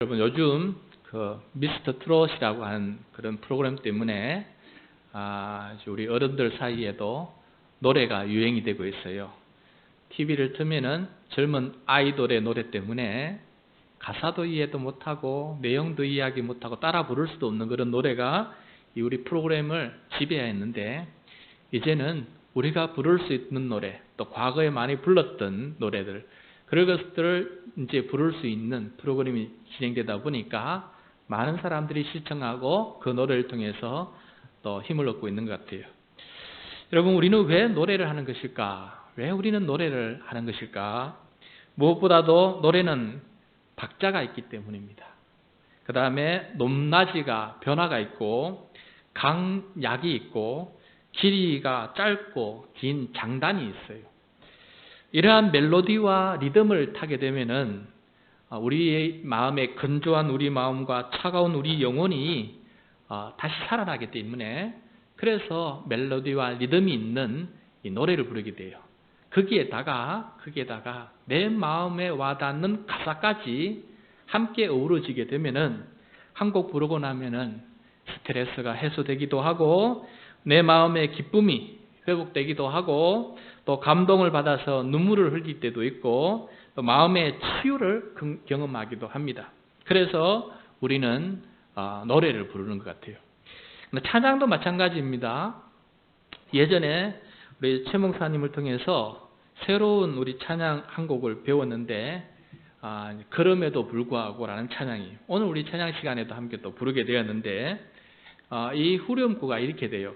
여러분 요즘 미스터 트롯이라고 하는 그런 프로그램 때문에 우리 어른들 사이에도 노래가 유행이 되고 있어요. TV를 틀면은 젊은 아이돌의 노래 때문에 가사도 이해도 못하고 내용도 이해하기 못하고 따라 부를 수도 없는 그런 노래가 우리 프로그램을 지배했는데, 이제는 우리가 부를 수 있는 노래, 또 과거에 많이 불렀던 노래들, 그런 것들을 이제 부를 수 있는 프로그램이 진행되다 보니까 많은 사람들이 시청하고 그 노래를 통해서 또 힘을 얻고 있는 것 같아요. 여러분, 우리는 왜 노래를 하는 것일까? 왜 우리는 노래를 하는 것일까? 무엇보다도 노래는 박자가 있기 때문입니다. 그 다음에 높낮이가 변화가 있고 강약이 있고 길이가 짧고 긴 장단이 있어요. 이러한 멜로디와 리듬을 타게 되면은 우리의 마음에 건조한 우리 마음과 차가운 우리 영혼이 다시 살아나기 때문에, 그래서 멜로디와 리듬이 있는 이 노래를 부르게 돼요. 거기에다가 내 마음에 와닿는 가사까지 함께 어우러지게 되면은 한 곡 부르고 나면은 스트레스가 해소되기도 하고 내 마음의 기쁨이 회복되기도 하고 또 감동을 받아서 눈물을 흘릴 때도 있고 또 마음의 치유를 경험하기도 합니다. 그래서 우리는 노래를 부르는 것 같아요. 찬양도 마찬가지입니다. 예전에 우리 최 목사님을 통해서 새로운 우리 찬양 한 곡을 배웠는데, 그럼에도 불구하고 라는 찬양이 오늘 우리 찬양 시간에도 함께 또 부르게 되었는데, 이 후렴구가 이렇게 돼요.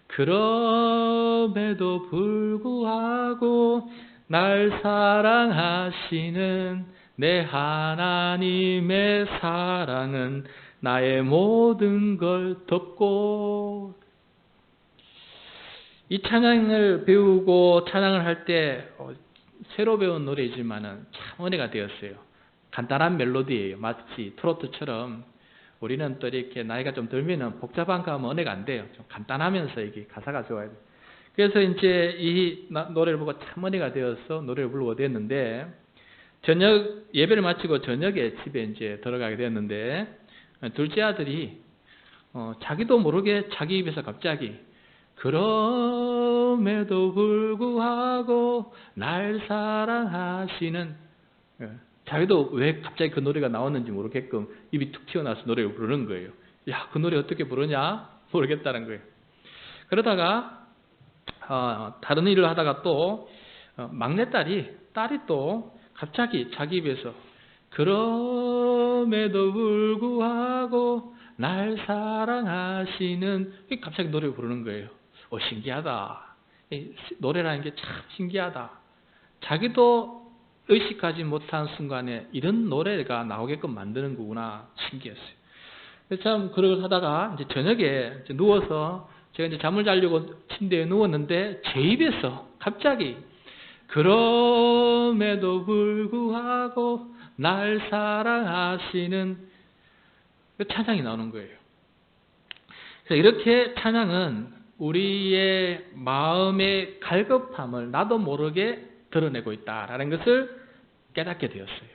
그럼에도 불구하고 날 사랑하시는 내 하나님의 사랑은 나의 모든 걸 덮고. 이 찬양을 배우고 찬양을 할 때 새로 배운 노래이지만은 참 은혜가 되었어요. 간단한 멜로디예요. 마치 트로트처럼 우리는 또 이렇게 나이가 좀 들면은 복잡한 거 하면 은혜가 안 돼요. 좀 간단하면서 이게 가사가 좋아야 돼요. 그래서 이제 이 노래를 보고 참 은혜가 되어서 노래를 부르게 됐는데, 저녁 예배를 마치고 저녁에 집에 이제 들어가게 됐는데, 둘째 아들이 자기도 모르게 자기 입에서 갑자기 그럼에도 불구하고 날 사랑하시는, 자기도 왜 갑자기 그 노래가 나왔는지 모르게끔 입이 툭 튀어나와서 노래를 부르는 거예요. 야, 그 노래 어떻게 부르냐? 모르겠다는 거예요. 그러다가 다른 일을 하다가 또 딸이 또 갑자기 자기 입에서 그럼에도 불구하고 날 사랑하시는, 갑자기 노래를 부르는 거예요. 신기하다. 노래라는 게 참 신기하다. 자기도 의식하지 못한 순간에 이런 노래가 나오게끔 만드는 거구나. 신기했어요. 참, 그걸 하다가 이제 저녁에 이제 누워서 제가 이제 잠을 자려고 침대에 누웠는데 제 입에서 갑자기 그럼에도 불구하고 날 사랑하시는 그 찬양이 나오는 거예요. 그래서 이렇게 찬양은 우리의 마음의 갈급함을 나도 모르게 드러내고 있다라는 것을 깨닫게 되었어요.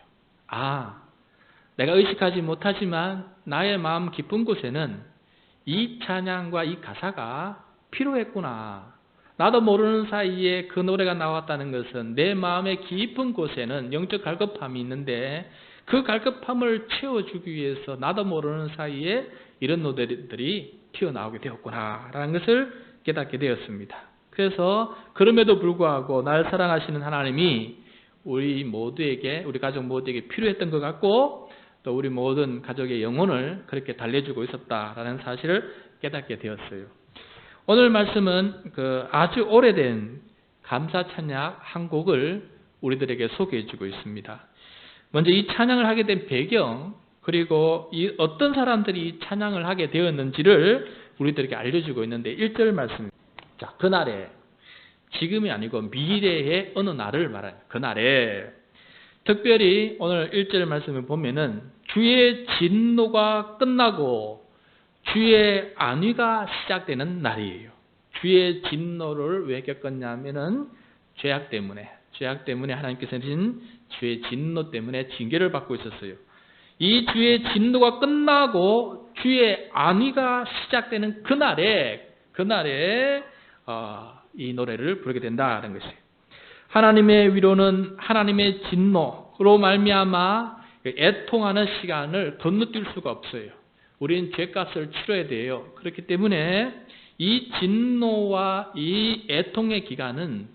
내가 의식하지 못하지만 나의 마음 깊은 곳에는 이 찬양과 이 가사가 필요했구나. 나도 모르는 사이에 그 노래가 나왔다는 것은 내 마음의 깊은 곳에는 영적 갈급함이 있는데, 그 갈급함을 채워주기 위해서 나도 모르는 사이에 이런 노래들이 튀어나오게 되었구나 라는 것을 깨닫게 되었습니다. 그래서 그럼에도 불구하고 날 사랑하시는 하나님이 우리 가족 모두에게 필요했던 것 같고, 또 우리 모든 가족의 영혼을 그렇게 달래주고 있었다라는 사실을 깨닫게 되었어요. 오늘 말씀은 아주 오래된 감사 찬양 한 곡을 우리들에게 소개해주고 있습니다. 먼저 이 찬양을 하게 된 배경, 그리고 어떤 사람들이 이 찬양을 하게 되었는지를 우리들에게 알려주고 있는데, 1절 말씀. 자, 그날에, 지금이 아니고 미래의 어느 날을 말해요. 그날에. 특별히 오늘 1절 말씀을 보면은 주의 진노가 끝나고 주의 안위가 시작되는 날이에요. 주의 진노를 왜 겪었냐면은 죄악 때문에 하나님께서 내린 주의 진노 때문에 징계를 받고 있었어요. 이 주의 진노가 끝나고 주의 안위가 시작되는 그날에 이 노래를 부르게 된다는 것이에요. 하나님의 위로는 하나님의 진노로 말미암아 애통하는 시간을 건너뛸 수가 없어요. 우리는 죄값을 치러야 돼요. 그렇기 때문에 이 진노와 이 애통의 기간은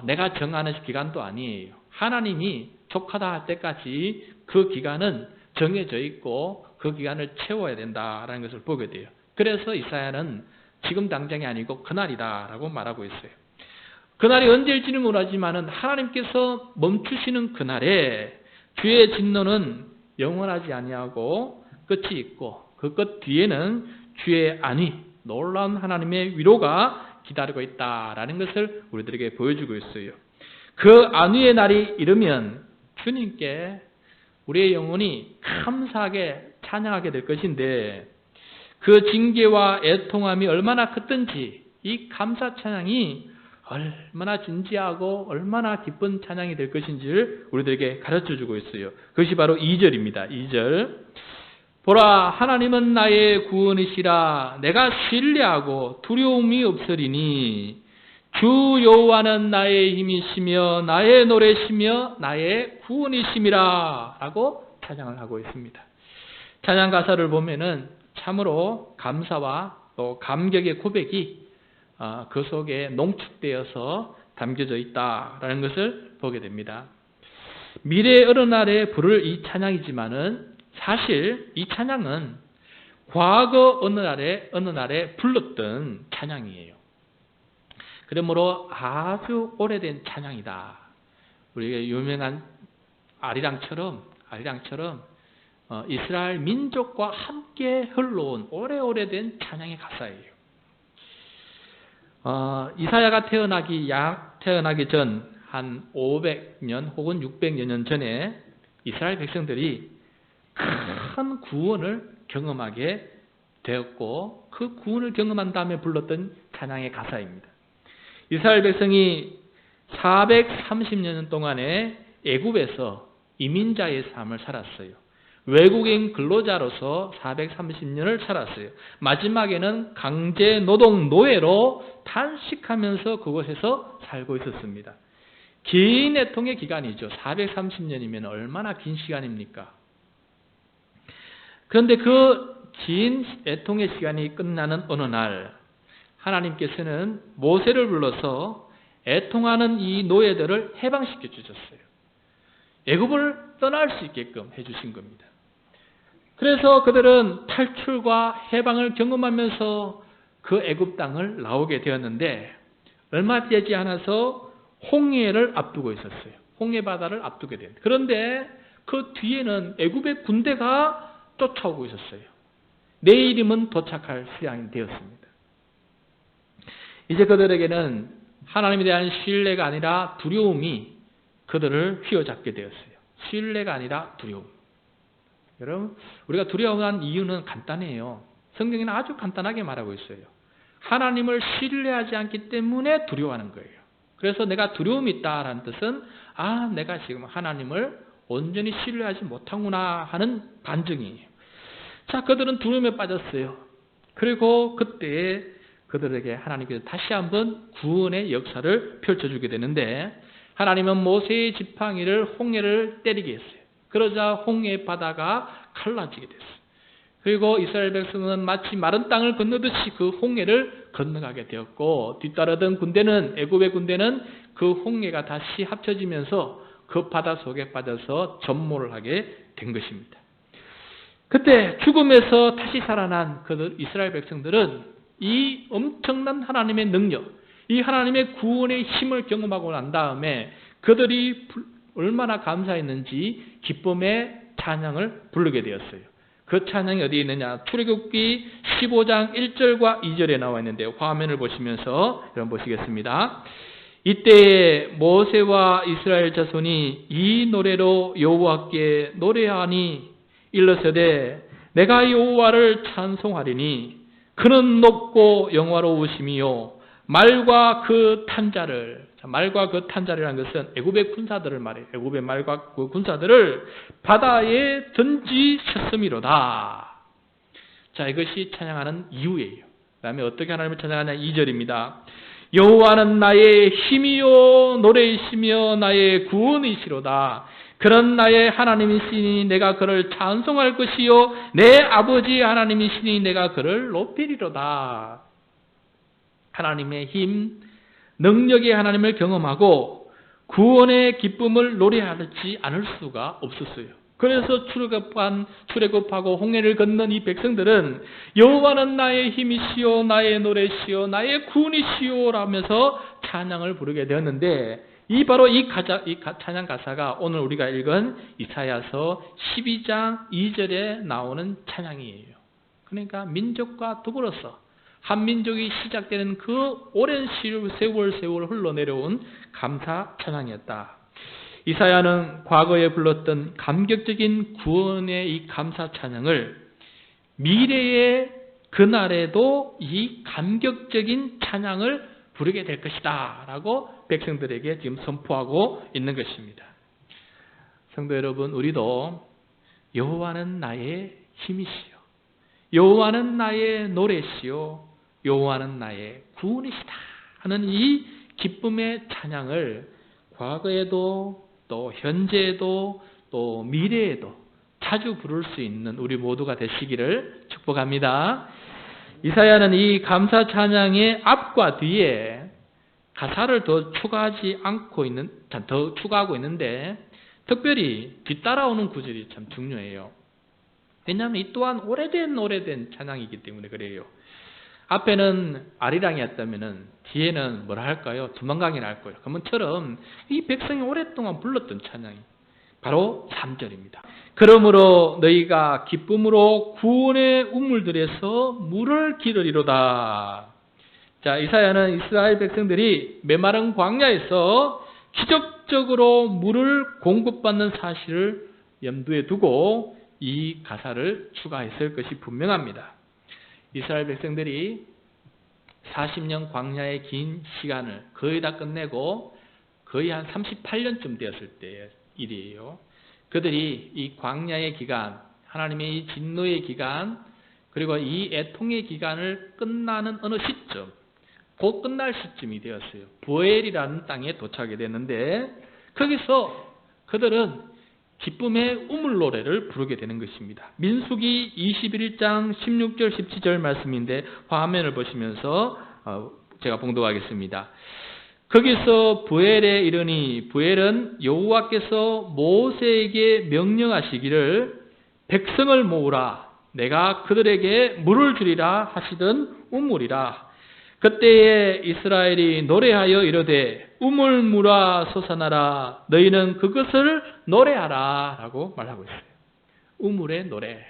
내가 정하는 기간도 아니에요. 하나님이 족하다 할 때까지 그 기간은 정해져 있고 그 기간을 채워야 된다라는 것을 보게 돼요. 그래서 이사야는 지금 당장이 아니고 그날이다라고 말하고 있어요. 그날이 언제일지는 모르지만은 하나님께서 멈추시는 그날에 주의 진노는 영원하지 아니하고 끝이 있고 그 끝 뒤에는 주의 안위, 놀라운 하나님의 위로가 기다리고 있다라는 것을 우리들에게 보여주고 있어요. 그 안위의 날이 이르면 주님께 우리의 영혼이 감사하게 찬양하게 될 것인데 그 징계와 애통함이 얼마나 컸든지 이 감사 찬양이 얼마나 진지하고 얼마나 기쁜 찬양이 될 것인지를 우리들에게 가르쳐주고 있어요. 그것이 바로 2절입니다. 2절. 보라, 하나님은 나의 구원이시라. 내가 신뢰하고 두려움이 없으리니 주 여호와는 나의 힘이시며 나의 노래시며 나의 구원이심이라 라고 찬양을 하고 있습니다. 찬양 가사를 보면은 참으로 감사와 또 감격의 고백이 그 속에 농축되어서 담겨져 있다라는 것을 보게 됩니다. 미래 어느 날에 부를 이 찬양이지만은 사실 이 찬양은 과거 어느 날에 불렀던 찬양이에요. 그러므로 아주 오래된 찬양이다. 우리가 유명한 아리랑처럼 이스라엘 민족과 함께 흘러온 오래된 찬양의 가사예요. 이사야가 태어나기 전 한 500년 혹은 600여 년 전에 이스라엘 백성들이 큰 구원을 경험하게 되었고 그 구원을 경험한 다음에 불렀던 찬양의 가사입니다. 이스라엘 백성이 430년 동안에 애굽에서 이민자의 삶을 살았어요. 외국인 근로자로서 430년을 살았어요. 마지막에는 강제 노동 노예로 탄식하면서 그곳에서 살고 있었습니다. 긴 애통의 기간이죠. 430년이면 얼마나 긴 시간입니까? 그런데 그 긴 애통의 시간이 끝나는 어느 날 하나님께서는 모세를 불러서 애통하는 이 노예들을 해방시켜 주셨어요. 애굽을 떠날 수 있게끔 해주신 겁니다. 그래서 그들은 탈출과 해방을 경험하면서 그 애굽 땅을 나오게 되었는데 얼마 되지 않아서 홍해를 앞두고 있었어요. 홍해 바다를 앞두게 됩니다. 그런데 그 뒤에는 애굽의 군대가 쫓아오고 있었어요. 내일이면 도착할 시간이 되었습니다. 이제 그들에게는 하나님에 대한 신뢰가 아니라 두려움이 그들을 휘어잡게 되었어요. 신뢰가 아니라 두려움. 여러분, 우리가 두려워한 이유는 간단해요. 성경에는 아주 간단하게 말하고 있어요. 하나님을 신뢰하지 않기 때문에 두려워하는 거예요. 그래서 내가 두려움이 있다라는 뜻은 내가 지금 하나님을 온전히 신뢰하지 못하구나 하는 반증이에요. 자, 그들은 두려움에 빠졌어요. 그리고 그때 그들에게 하나님께서 다시 한번 구원의 역사를 펼쳐주게 되는데 하나님은 모세의 지팡이를 홍해를 때리게 했어요. 그러자 홍해 바다가 갈라지게 됐어요. 그리고 이스라엘 백성은 마치 마른 땅을 건너듯이 그 홍해를 건너가게 되었고 뒤따르던 군대는 애굽의 군대는 그 홍해가 다시 합쳐지면서 그 바다 속에 빠져서 전몰을 하게 된 것입니다. 그때 죽음에서 다시 살아난 그 이스라엘 백성들은 이 엄청난 하나님의 능력, 이 하나님의 구원의 힘을 경험하고 난 다음에 그들이 얼마나 감사했는지 기쁨의 찬양을 부르게 되었어요. 그 찬양이 어디에 있느냐? 출애굽기 15장 1절과 2절에 나와 있는데 화면을 보시면서 여러분 보시겠습니다. 이때 모세와 이스라엘 자손이 이 노래로 여호와께 노래하니 일러서되 내가 여호와를 찬송하리니 그는 높고 영화로우심이요 말과 그 탄자를 자, 말과 그 탄 자리라는 것은 애굽의 군사들을 말해요. 애굽의 말과 그 군사들을 바다에 던지셨음이로다. 자, 이것이 찬양하는 이유예요. 그 다음에 어떻게 하나님을 찬양하냐 2절입니다. 여호와는 나의 힘이요 노래이시며 나의 구원이시로다. 그런 나의 하나님이시니 내가 그를 찬송할 것이요 내 아버지 하나님이시니 내가 그를 높이리로다. 하나님의 힘, 능력의 하나님을 경험하고 구원의 기쁨을 노래하지 않을 수가 없었어요. 그래서 출애굽하고 홍해를 건넌 이 백성들은 여호와는 나의 힘이시요 나의 노래시요 나의 구원이시요 라면서 찬양을 부르게 되었는데 바로 이 찬양 가사가 오늘 우리가 읽은 이사야서 12장 2절에 나오는 찬양이에요. 그러니까 민족과 더불어서 한 민족이 시작되는 그 오랜 세월 흘러내려온 감사 찬양이었다. 이사야는 과거에 불렀던 감격적인 구원의 이 감사 찬양을 미래의 그날에도 이 감격적인 찬양을 부르게 될 것이다 라고 백성들에게 지금 선포하고 있는 것입니다. 성도 여러분, 우리도 여호와는 나의 힘이시요 여호와는 나의 노래시요 여호와는 나의 구원이시다 하는 이 기쁨의 찬양을 과거에도 또 현재에도 또 미래에도 자주 부를 수 있는 우리 모두가 되시기를 축복합니다. 이사야는 이 감사 찬양의 앞과 뒤에 가사를 더 추가하고 있는데 특별히 뒤따라오는 구절이 참 중요해요. 왜냐하면 이 또한 오래된 찬양이기 때문에 그래요. 앞에는 아리랑이었다면은 뒤에는 뭐라 할까요? 두만강이라 할 거예요. 그러면처럼 이 백성이 오랫동안 불렀던 찬양이 바로 3절입니다. 그러므로 너희가 기쁨으로 구원의 우물들에서 물을 기르리로다. 자, 이사야는 이스라엘 백성들이 메마른 광야에서 기적적으로 물을 공급받는 사실을 염두에 두고 이 가사를 추가했을 것이 분명합니다. 이스라엘 백성들이 40년 광야의 긴 시간을 거의 다 끝내고 거의 한 38년쯤 되었을 때의 일이에요. 그들이 이 광야의 기간, 하나님의 이 진노의 기간, 그리고 이 애통의 기간을 끝나는 어느 시점, 곧 끝날 시점이 되었어요. 부엘이라는 땅에 도착하게 됐는데 거기서 그들은 기쁨의 우물 노래를 부르게 되는 것입니다. 민수기 21장 16절 17절 말씀인데 화면을 보시면서 제가 봉독하겠습니다. 거기서 부엘에 이르니 부엘은 여호와께서 모세에게 명령하시기를 백성을 모으라 내가 그들에게 물을 주리라 하시던 우물이라. 그때에 이스라엘이 노래하여 이르되 우물물아 솟아나라 너희는 그것을 노래하라 라고 말하고 있어요. 우물의 노래,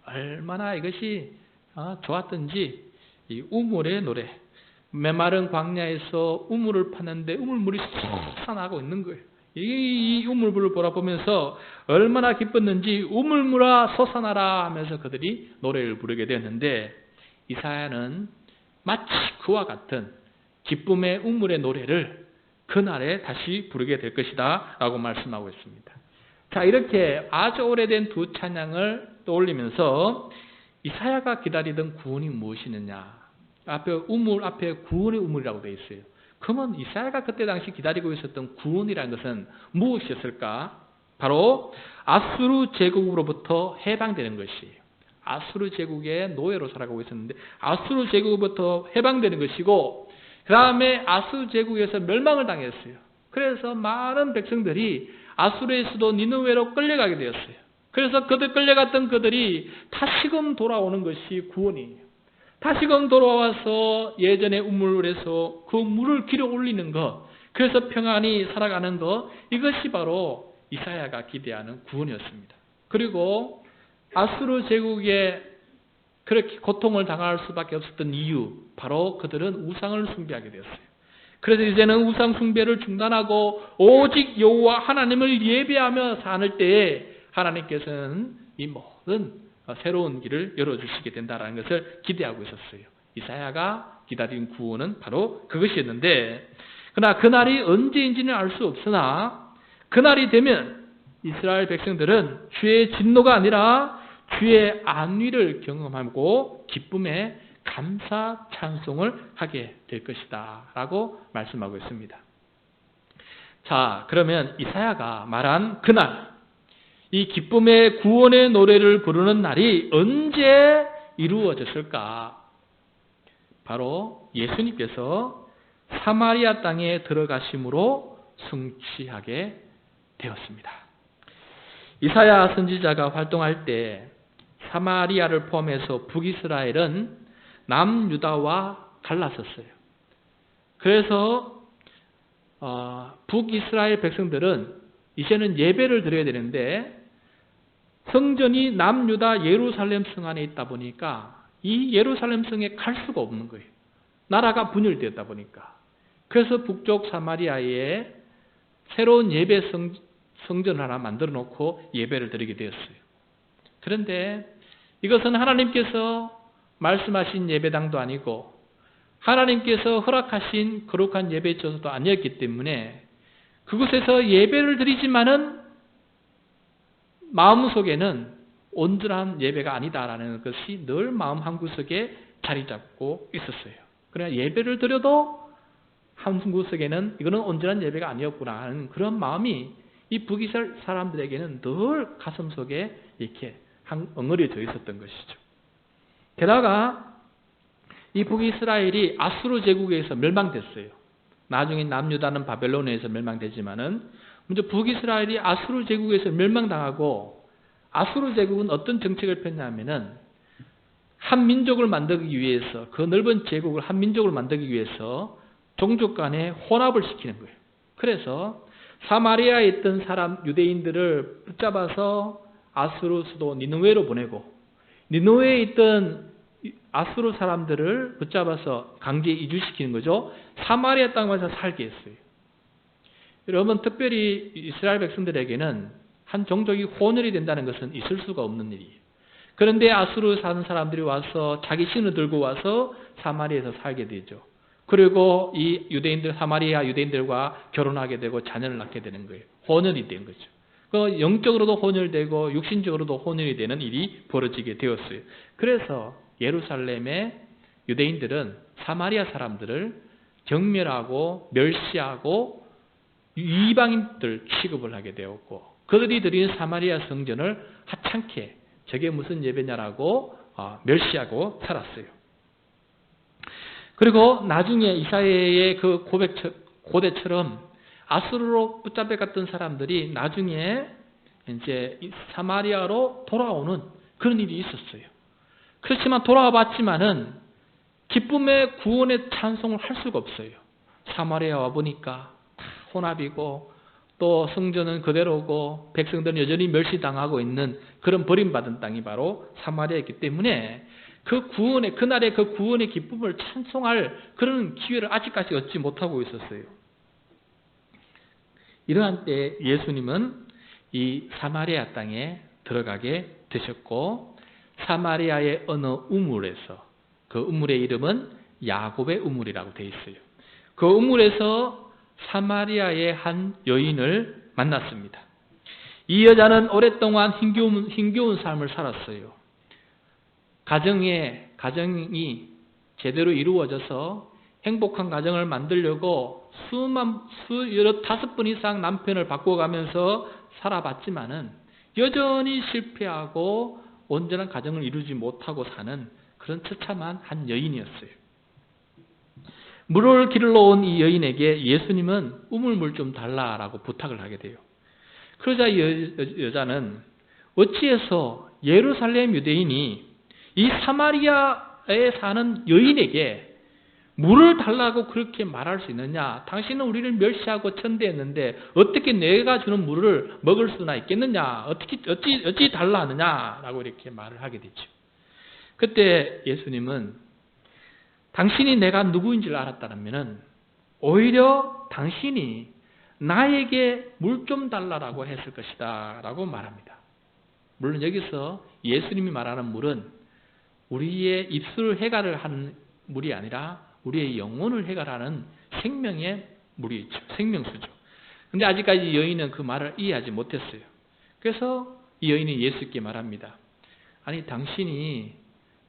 얼마나 이것이 좋았던지 이 우물의 노래. 메마른 광야에서 우물을 파는데 우물물이 솟아나고 있는 거예요. 이 우물물을 보라보면서 얼마나 기뻤는지 우물물아 솟아나라 하면서 그들이 노래를 부르게 되었는데 이사야는 마치 그와 같은 기쁨의 우물의 노래를 그날에 다시 부르게 될 것이다 라고 말씀하고 있습니다. 자, 이렇게 아주 오래된 두 찬양을 떠올리면서 이사야가 기다리던 구원이 무엇이느냐. 우물 앞에 구원의 우물이라고 되어 있어요. 그러면 이사야가 그때 당시 기다리고 있었던 구원이라는 것은 무엇이었을까? 바로 아수르 제국으로부터 해방되는 것이에요. 아수르 제국의 노예로 살아가고 있었는데 아수르 제국으로부터 해방되는 것이고 그 다음에 아수르 제국에서 멸망을 당했어요. 그래서 많은 백성들이 아수르의 수도 니느웨로 끌려가게 되었어요. 그래서 끌려갔던 그들이 다시금 돌아오는 것이 구원이에요. 다시금 돌아와서 예전의 우물에서 그 물을 길어 올리는 것, 그래서 평안히 살아가는 것, 이것이 바로 이사야가 기대하는 구원이었습니다. 그리고 아수르 제국에 그렇게 고통을 당할 수밖에 없었던 이유, 바로 그들은 우상을 숭배하게 되었어요. 그래서 이제는 우상 숭배를 중단하고 오직 여호와 하나님을 예배하며 사는 때에 하나님께서는 이 모든 새로운 길을 열어주시게 된다는 것을 기대하고 있었어요. 이사야가 기다린 구원은 바로 그것이었는데 그러나 그날이 언제인지는 알 수 없으나 그날이 되면 이스라엘 백성들은 주의 진노가 아니라 주의 안위를 경험하고 기쁨에 감사 찬송을 하게 될 것이다 라고 말씀하고 있습니다. 자, 그러면 이사야가 말한 그날, 이 기쁨의 구원의 노래를 부르는 날이 언제 이루어졌을까? 바로 예수님께서 사마리아 땅에 들어가심으로 성취하게 되었습니다. 이사야 선지자가 활동할 때 사마리아를 포함해서 북이스라엘은 남유다와 갈랐었어요. 그래서 북이스라엘 백성들은 이제는 예배를 드려야 되는데 성전이 남유다 예루살렘 성 안에 있다 보니까 이 예루살렘 성에 갈 수가 없는 거예요. 나라가 분열되었다 보니까. 그래서 북쪽 사마리아에 새로운 예배 성전 하나 만들어 놓고 예배를 드리게 되었어요. 그런데 이것은 하나님께서 말씀하신 예배당도 아니고 하나님께서 허락하신 거룩한 예배 장소도 아니었기 때문에 그곳에서 예배를 드리지만은 마음속에는 온전한 예배가 아니다라는 것이 늘 마음 한구석에 자리 잡고 있었어요. 그러나 예배를 드려도 한구석에는 이거는 온전한 예배가 아니었구나 하는 그런 마음이 이 북이스라엘 사람들에게는 늘 가슴속에 이렇게 엉어려져 있었던 것이죠. 게다가 이 북이스라엘이 아수르 제국에서 멸망됐어요. 나중에 남유다는 바벨론에서 멸망되지만은 먼저 북이스라엘이 아수르 제국에서 멸망당하고 아수르 제국은 어떤 정책을 폈냐면은 한 민족을 만들기 위해서 그 넓은 제국을 한 민족을 만들기 위해서 종족 간에 혼합을 시키는 거예요. 그래서 사마리아에 있던 사람 유대인들을 붙잡아서 아수르 수도 니느웨로 보내고 니느웨에 있던 아수르 사람들을 붙잡아서 강제 이주시키는 거죠. 사마리아 땅에 와서 살게 했어요. 여러분 특별히 이스라엘 백성들에게는 한 종족이 혼혈이 된다는 것은 있을 수가 없는 일이에요. 그런데 아수르 사는 사람들이 와서 자기 신을 들고 와서 사마리아에서 살게 되죠. 그리고 이 유대인들 사마리아 유대인들과 결혼하게 되고 자녀를 낳게 되는 거예요. 혼혈이 된 거죠. 그 영적으로도 혼혈되고 육신적으로도 혼혈이 되는 일이 벌어지게 되었어요. 그래서 예루살렘의 유대인들은 사마리아 사람들을 경멸하고 멸시하고 이방인들 취급을 하게 되었고 그들이 드린 사마리아 성전을 하찮게 저게 무슨 예배냐라고 멸시하고 살았어요. 그리고 나중에 이사야의 그 고대처럼 아수르로 붙잡혀갔던 사람들이 나중에 이제 사마리아로 돌아오는 그런 일이 있었어요. 그렇지만 돌아와 봤지만은 기쁨의 구원의 찬송을 할 수가 없어요. 사마리아 와 보니까 다 혼합이고 또 성전은 그대로고 백성들은 여전히 멸시당하고 있는 그런 버림받은 땅이 바로 사마리아이기 때문에 그 구원의 그날의 그 구원의 기쁨을 찬송할 그런 기회를 아직까지 얻지 못하고 있었어요. 이러한 때 예수님은 이 사마리아 땅에 들어가게 되셨고 사마리아의 어느 우물에서 그 우물의 이름은 야곱의 우물이라고 되어 있어요. 그 우물에서 사마리아의 한 여인을 만났습니다. 이 여자는 오랫동안 힘겨운 삶을 살았어요. 가정이 제대로 이루어져서 행복한 가정을 만들려고 다섯 번 이상 남편을 바꿔가면서 살아봤지만은 여전히 실패하고 온전한 가정을 이루지 못하고 사는 그런 처참한 한 여인이었어요. 물을 길러 온 이 여인에게 예수님은 우물물 좀 달라라고 부탁을 하게 돼요. 그러자 이 여자는 어찌해서 예루살렘 유대인이 이 사마리아에 사는 여인에게 물을 달라고 그렇게 말할 수 있느냐? 당신은 우리를 멸시하고 천대했는데 어떻게 내가 주는 물을 먹을 수나 있겠느냐? 어찌 달라 하느냐라고 이렇게 말을 하게 되죠. 그때 예수님은 당신이 내가 누구인지를 알았다면은 오히려 당신이 나에게 물 좀 달라라고 했을 것이다라고 말합니다. 물론 여기서 예수님이 말하는 물은 우리의 입술을 해갈을 하는 물이 아니라 우리의 영혼을 해갈하는 생명의 물이 있죠. 생명수죠. 근데 아직까지 여인은 그 말을 이해하지 못했어요. 그래서 이 여인이 예수께 말합니다. 아니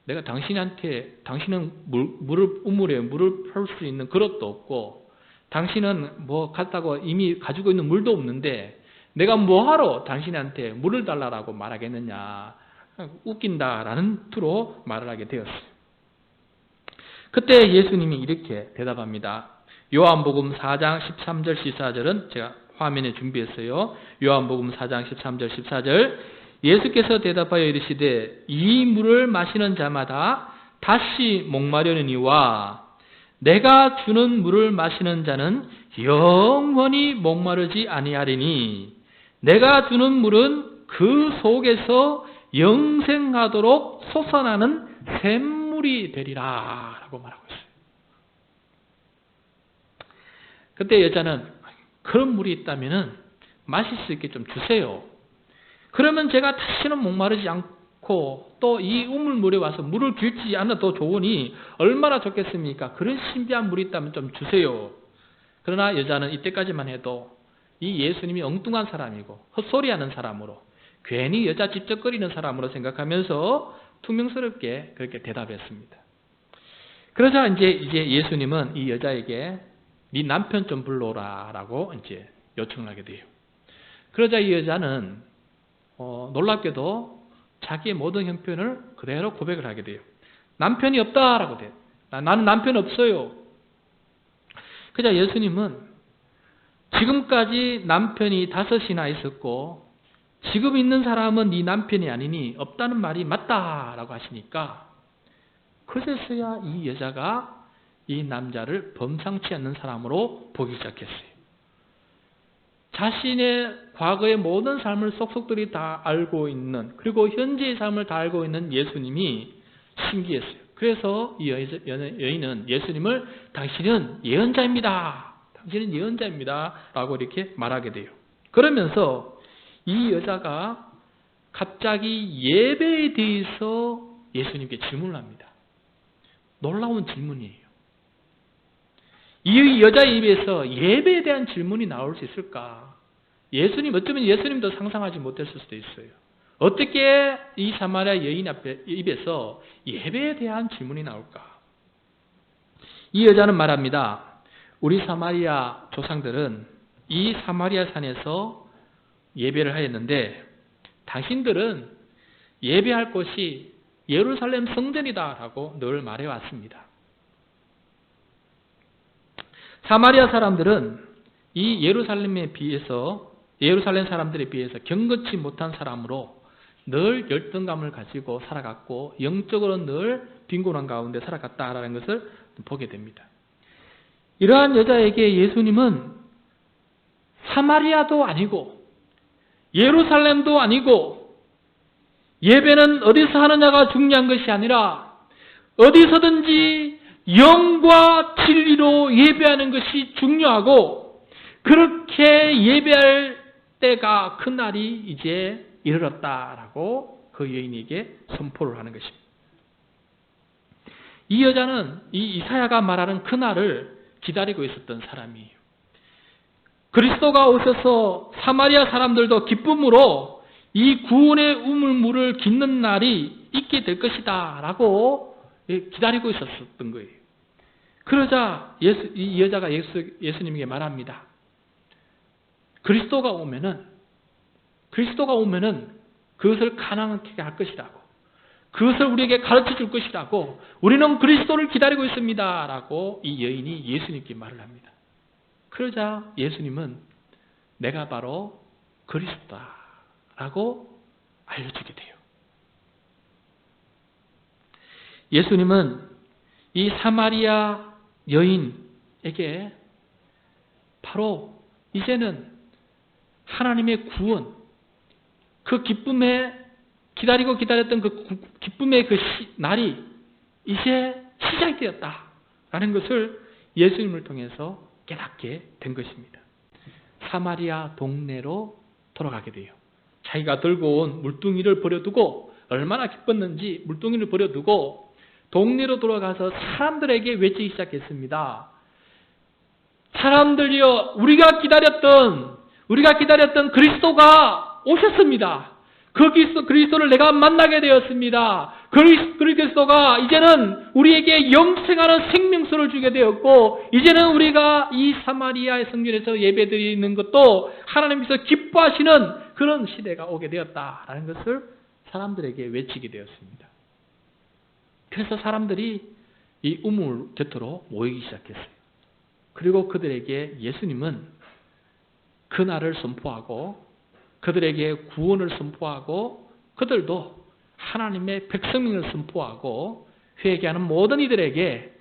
내가 당신은 우물에 물을 풀 수 있는 그릇도 없고 당신은 뭐 갖다고 이미 가지고 있는 물도 없는데 내가 뭐하러 당신한테 물을 달라고 말하겠느냐. 웃긴다라는 투로 말을 하게 되었어요. 그때 예수님이 이렇게 대답합니다. 요한복음 4장 13절 14절은 제가 화면에 준비했어요. 요한복음 4장 13절 14절 예수께서 대답하여 이르시되 이 물을 마시는 자마다 다시 목마르느니와 내가 주는 물을 마시는 자는 영원히 목마르지 아니하리니 내가 주는 물은 그 속에서 영생하도록 솟아나는 샘물이 되리라 라고 말하고 있어요. 그때 여자는 그런 물이 있다면 마실 수 있게 좀 주세요. 그러면 제가 다시는 목마르지 않고 또 이 우물물에 와서 물을 길지 않아도 좋으니 얼마나 좋겠습니까? 그런 신비한 물이 있다면 좀 주세요. 그러나 여자는 이때까지만 해도 이 예수님이 엉뚱한 사람이고 헛소리하는 사람으로 괜히 여자 찝쩍거리는 사람으로 생각하면서 퉁명스럽게 그렇게 대답했습니다. 그러자 이제 예수님은 이 여자에게 네 남편 좀 불러오라 라고 이제 요청을 하게 돼요. 그러자 이 여자는 놀랍게도 자기의 모든 형편을 그대로 고백을 하게 돼요. 남편이 없다라고 돼요. 나는 남편 없어요. 그러자 예수님은 지금까지 남편이 5이나 있었고 지금 있는 사람은 네 남편이 아니니 없다는 말이 맞다라고 하시니까 그제서야 이 여자가 이 남자를 범상치 않는 사람으로 보기 시작했어요. 자신의 과거의 모든 삶을 속속들이 다 알고 있는 그리고 현재의 삶을 다 알고 있는 예수님이 신기했어요. 그래서 이 여인은 예수님을 당신은 예언자입니다. 당신은 예언자입니다. 라고 이렇게 말하게 돼요. 그러면서 이 여자가 갑자기 예배에 대해서 예수님께 질문을 합니다. 놀라운 질문이에요. 이 여자의 입에서 예배에 대한 질문이 나올 수 있을까? 어쩌면 예수님도 상상하지 못했을 수도 있어요. 어떻게 이 사마리아 여인 입에서 예배에 대한 질문이 나올까? 이 여자는 말합니다. 우리 사마리아 조상들은 이 사마리아 산에서 예배를 하였는데 당신들은 예배할 곳이 예루살렘 성전이다라고 늘 말해왔습니다. 사마리아 사람들은 이 예루살렘 사람들에 비해서 경건치 못한 사람으로 늘 열등감을 가지고 살아갔고 영적으로 늘 빈곤한 가운데 살아갔다라는 것을 보게 됩니다. 이러한 여자에게 예수님은 사마리아도 아니고 예루살렘도 아니고 예배는 어디서 하느냐가 중요한 것이 아니라 어디서든지 영과 진리로 예배하는 것이 중요하고 그렇게 예배할 때가 그날이 이제 이르렀다라고 그 여인에게 선포를 하는 것입니다. 이 여자는 이 이사야가 말하는 그날을 기다리고 있었던 사람이에요. 그리스도가 오셔서 사마리아 사람들도 기쁨으로 이 구원의 우물물을 깃는 날이 있게 될 것이다 라고 기다리고 있었던 거예요. 그러자 이 여자가 예수님에게 말합니다. 그리스도가 오면은 그것을 가능하게 할 것이라고, 그것을 우리에게 가르쳐 줄 것이라고, 우리는 그리스도를 기다리고 있습니다 라고 이 여인이 예수님께 말을 합니다. 그러자 예수님은 내가 바로 그리스도다 라고 알려주게 돼요. 예수님은 이 사마리아 여인에게 바로 이제는 하나님의 구원, 그 기쁨에 기다렸던 그 기쁨의 그 날이 이제 시작이 되었다라는 것을 예수님을 통해서 깨닫게 된 것입니다. 사마리아 동네로 돌아가게 돼요. 자기가 들고 온 물뚱이를 버려두고 얼마나 기뻤는지 물뚱이를 버려두고 동네로 돌아가서 사람들에게 외치기 시작했습니다. 사람들이여, 우리가 기다렸던 그리스도가 오셨습니다. 그 그리스도를 내가 만나게 되었습니다. 그리스도가 이제는 우리에게 영생하는 생명수를 주게 되었고, 이제는 우리가 이 사마리아의 성전에서 예배드리는 것도 하나님께서 기뻐하시는 그런 시대가 오게 되었다라는 것을 사람들에게 외치게 되었습니다. 그래서 사람들이 이 우물 곁으로 모이기 시작했어요. 그리고 그들에게 예수님은 그날을 선포하고 그들에게 구원을 선포하고 그들도 하나님의 백성명을 선포하고 회개하는 모든 이들에게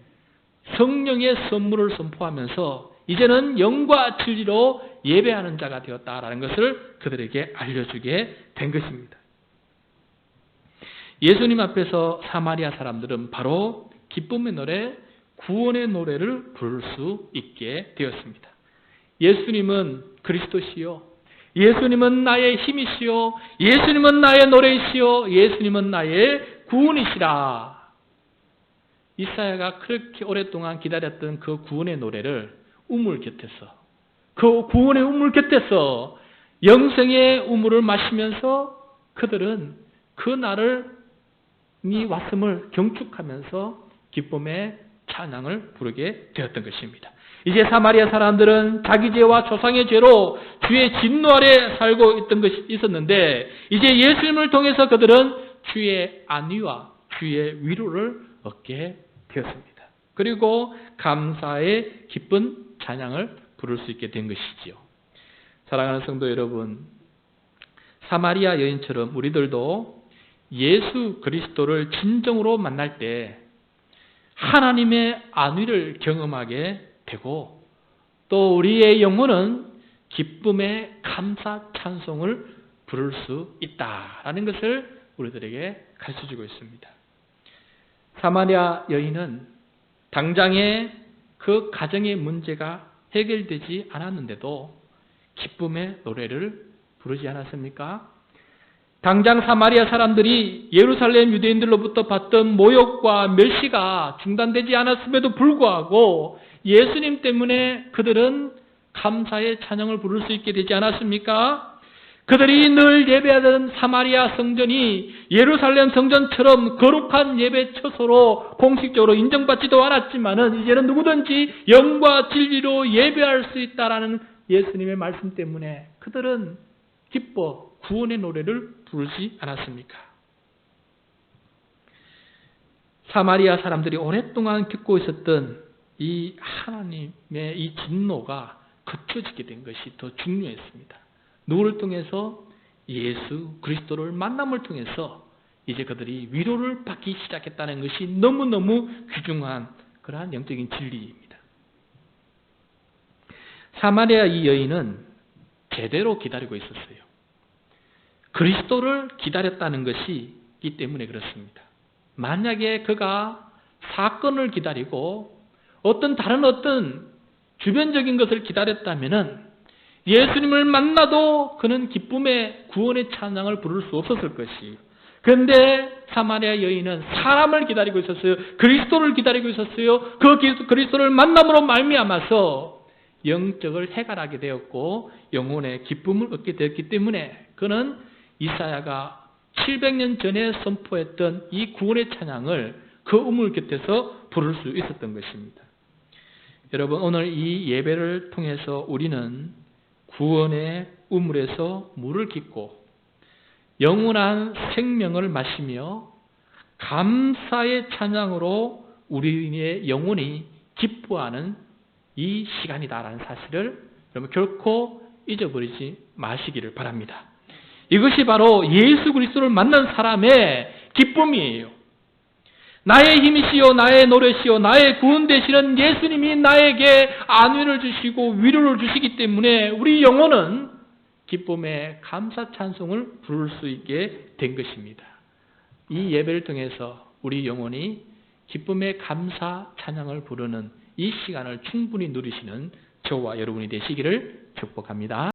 성령의 선물을 선포하면서 이제는 영과 진리로 예배하는 자가 되었다라는 것을 그들에게 알려주게 된 것입니다. 예수님 앞에서 사마리아 사람들은 바로 기쁨의 노래, 구원의 노래를 부를 수 있게 되었습니다. 예수님은 그리스도시요, 예수님은 나의 힘이시요, 예수님은 나의 노래이시요, 예수님은 나의 구원이시라. 이사야가 그렇게 오랫동안 기다렸던 그 구원의 노래를 우물 곁에서, 그 구원의 우물 곁에서 영생의 우물을 마시면서 그들은 그 날을 왔음을 경축하면서 기쁨의 찬양을 부르게 되었던 것입니다. 이제 사마리아 사람들은 자기 죄와 조상의 죄로 주의 진노 아래 살고 있던 것이 있었는데, 이제 예수님을 통해서 그들은 주의 안위와 주의 위로를 얻게 되었습니다. 그리고 감사의 기쁜 찬양을 부를 수 있게 된 것이지요. 사랑하는 성도 여러분, 사마리아 여인처럼 우리들도 예수 그리스도를 진정으로 만날 때 하나님의 안위를 경험하게 되고, 또 우리의 영혼은 기쁨의 감사 찬송을 부를 수 있다라는 것을 우리들에게 가르쳐주고 있습니다. 사마리아 여인은 당장에 그 가정의 문제가 해결되지 않았는데도 기쁨의 노래를 부르지 않았습니까? 당장 사마리아 사람들이 예루살렘 유대인들로부터 받던 모욕과 멸시가 중단되지 않았음에도 불구하고 예수님 때문에 그들은 감사의 찬양을 부를 수 있게 되지 않았습니까? 그들이 늘 예배하던 사마리아 성전이 예루살렘 성전처럼 거룩한 예배 처소로 공식적으로 인정받지도 않았지만은 이제는 누구든지 영과 진리로 예배할 수 있다라는 예수님의 말씀 때문에 그들은 기뻐 구원의 노래를 부르지 않았습니까? 사마리아 사람들이 오랫동안 겪고 있었던 이 하나님의 이 진노가 그쳐지게 된 것이 더 중요했습니다. 누구를 통해서? 예수 그리스도를 만남을 통해서 이제 그들이 위로를 받기 시작했다는 것이 너무너무 귀중한 그러한 영적인 진리입니다. 사마리아 이 여인은 제대로 기다리고 있었어요. 그리스도를 기다렸다는 것이기 때문에 그렇습니다. 만약에 그가 사건을 기다리고 어떤 주변적인 것을 기다렸다면은 예수님을 만나도 그는 기쁨의 구원의 찬양을 부를 수 없었을 것이에요. 그런데 사마리아 여인은 사람을 기다리고 있었어요. 그리스도를 기다리고 있었어요. 그 그리스도를 만남으로 말미암아서 영적을 해결하게 되었고 영혼의 기쁨을 얻게 되었기 때문에 그는 이사야가 700년 전에 선포했던 이 구원의 찬양을 그 우물 곁에서 부를 수 있었던 것입니다. 여러분, 오늘 이 예배를 통해서 우리는 구원의 우물에서 물을 깃고 영원한 생명을 마시며 감사의 찬양으로 우리의 영혼이 기뻐하는 이 시간이다라는 사실을 여러분 결코 잊어버리지 마시기를 바랍니다. 이것이 바로 예수 그리스도를 만난 사람의 기쁨이에요. 나의 힘이시요 나의 노래시요 나의 구원 되시는 예수님이 나에게 안위를 주시고 위로를 주시기 때문에 우리 영혼은 기쁨의 감사 찬송을 부를 수 있게 된 것입니다. 이 예배를 통해서 우리 영혼이 기쁨의 감사 찬양을 부르는 이 시간을 충분히 누리시는 저와 여러분이 되시기를 축복합니다.